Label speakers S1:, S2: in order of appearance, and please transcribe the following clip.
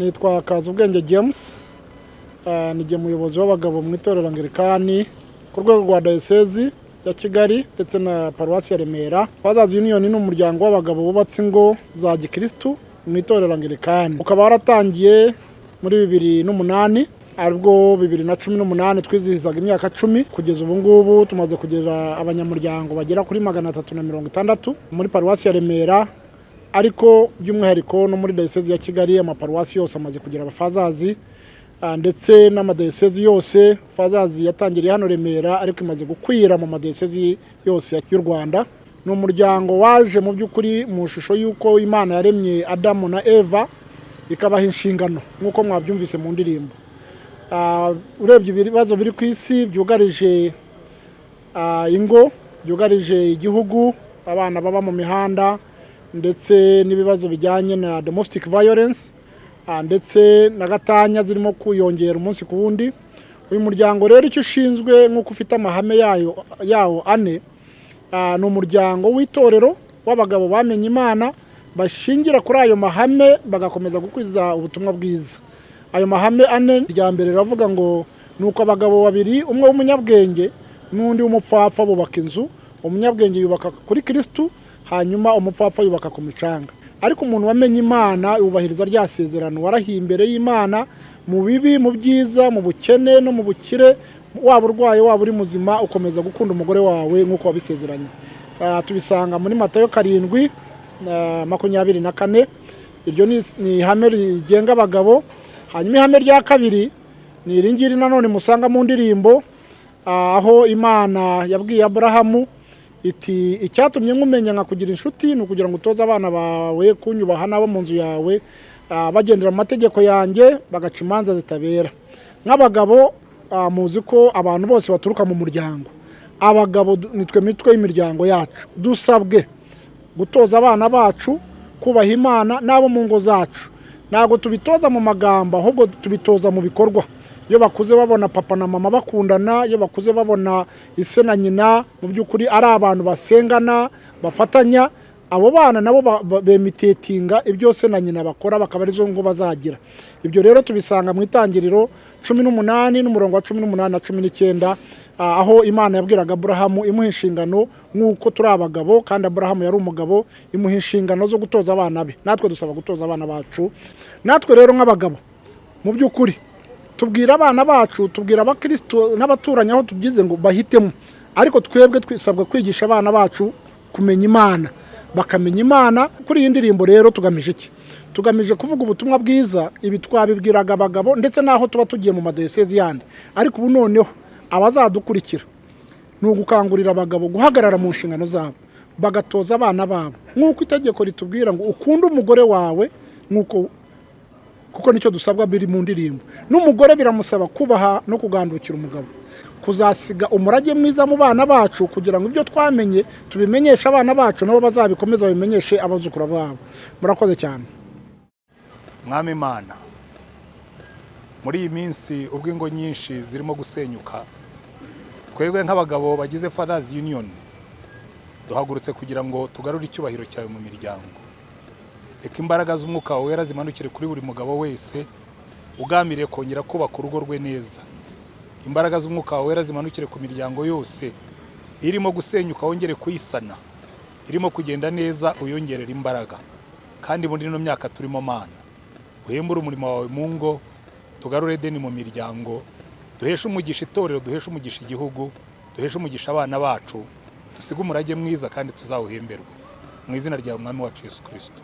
S1: Nitwa Kazubwenge James, nijye muyobozi w'abagabo mu itorero Anglikani ku rwego rwa Diocese ya Kigali ndetse na Paruwasi ya Remera. Fathers Union ni umuryango w'abagabo bubatse ingo za Gikristo mu itorero Anglikani. Ukaba waratangiye muri 2008, aribwo 2018 twizihizaga imyaka 10. Kugeza ubu ngubu tumaze kugera abanyamuryango bagera kuri 360 muri Paruwasi ya Remera, ariko by'umwihariko no muri Diocese ya Kigali amaparuwasi yose amaze kugira abafazazi, ndetse n'amadiyosezi yose. Fazazi yatangiriye hano Remera ariko imaze gukwira mu madiyosezi yose y'u Rwanda. Ni umuryango waje mu by'ukuri mu shusho y'uko Imana yaremye Adamu na Eva ikabaha inshingano nk'uko mwabyumvise mu ndirimbo. Urebye ibibazo biri ku isi byugarije ingo, byugarije igihugu, abana baba mu mihanda, ndetse n'ibibazo bijyanye na domestic violence, ndetse na gatanya zirimo kuyongera umunsi ku wundi. Uyu muryango rero icyo ushinzwe nk'uko ufite amahame yawo ane, ni umuryango w'itorero w'abagabo bamenye Imana, bashingira kuri ayo mahame bagakomeza gukwiza ubutumwa bwiza. Ayo mahame ane, rya mbere ravuga ngo nuko abagabo babiri, umwe w'umunyabwenge n'undi w'umupfapfa bubaka inzu. Umunyabwenge yubaka kuri Kristo, hanyuma umupfapfa yubaka ku micanga. Ariko umuntu wamenye Imana yubahiriza rya sezerano, warahiye imbere y'Imana mu bibi, mu byiza, mu bukene no mu bukire, waba urwaye waba uri muzima, ukomeza gukunda umugore wawe nk'uko wabisezeranye. Tubisanga muri Matayo 7:24. Iryo ni ihame rigenga abagabo. Hanyuma ihame rya kabiri ni iringiri nanone musanga mu ndirimbo, aho Imana yabwiye Aburahamu iti icyatumye nkumenya nkakugira inshuti ni ukugira ngo utoze abana bawe kunyubaha nabo mu nzu yawe, bagendera mu mategeko yanjye, bagaca imanza zitabera. Nk'abagabo muzi ko abantu bose baturuka mu muryango. Abagabo nitwe mitwe y'imiryango yacu, dusabwe gutoza abana bacu kubaha Imana nabo mu ngo zacu. Ntago tubitoza mu magambo, ahubwo tubitoza mu bikorwa. Iyo bakuze babona papa na mama bakundana, iyo bakuze babona ise na nyina mu by'ukuri ari abantu basengana, bafatanya, abo bana nabo bemitetinga ibyo se na nyina bakora, bakaba arizo ngo bazagira. Ibyo rero tubisanga mu Itangiriro 18 n'umurongo wa 18 na 19, aho Imana yabwiraga Aburahamu imuha inshingano nk'uko turi abagabo, kandi Aburahamu yari umugabo, imuha inshingano zo gutoza abana be. Natwe dusaba gutoza abana bacu. Natwe rero nk'abagabo mu by'ukuri tubwira abana bacu, tubwira abakristo n'abaturanyi aho tubyize ngo bahitemo, ariko twebwe twisabwa kwigisha abana bacu kumenya Imana, bakamenya Imana. Kuri iyi ndirimbo rero tugamije iki? Tugamije kuvuga ubutumwa bwiza. Ibi twabibwiraga abagabo ndetse naho tuba tugiye mu madiyosezi yandi, ariko ubu noneho abazadukurikira ni ugukangurira abagabo guhagarara mu nshingano zabo, bagatoza abana babo nk'uko itegeko ritubwira ngo ukunde umugore wawe kuko nicyo dusabwa biri mu ndirimbo. N'umugore biramusaba kubaha no kugandukira umugabo, kuzasiga umurage mwiza mu bana bacu, kugira ngo ibyo twamenye tubimenyeshe abana bacu, nabo bazabikomeza babimenyeshe abazukuru babo. Murakoze cyane.
S2: Mwami Imana, muri iyi minsi ubwo ingo nyinshi zirimo gusenyuka, twebwe nk'abagabo bagize Fathers Union duhagurutse kugira ngo tugarure icyubahiro cyawe mu miryango. Reka imbaraga z'umwuka wera zimanukire kuri buri mugabo wese ugamiriye kongera kubaka urugo rwe neza. Imbaraga z'umwuka wera zimanukire ku miryango yose irimo gusenyuka, wongere kuyisana, irimo kugenda neza uyongerera imbaraga. Kandi muri ino myaka turimo Mana, uhembure umurimo wawe mu ngo, tugarure deni mu miryango, duheshe umugisha itorero, duheshe umugisha igihugu, duheshe umugisha abana bacu, dusige umurage mwiza kandi tuzawuhemberwa. Mu izina rya Mwami wacu Yesu Kristo.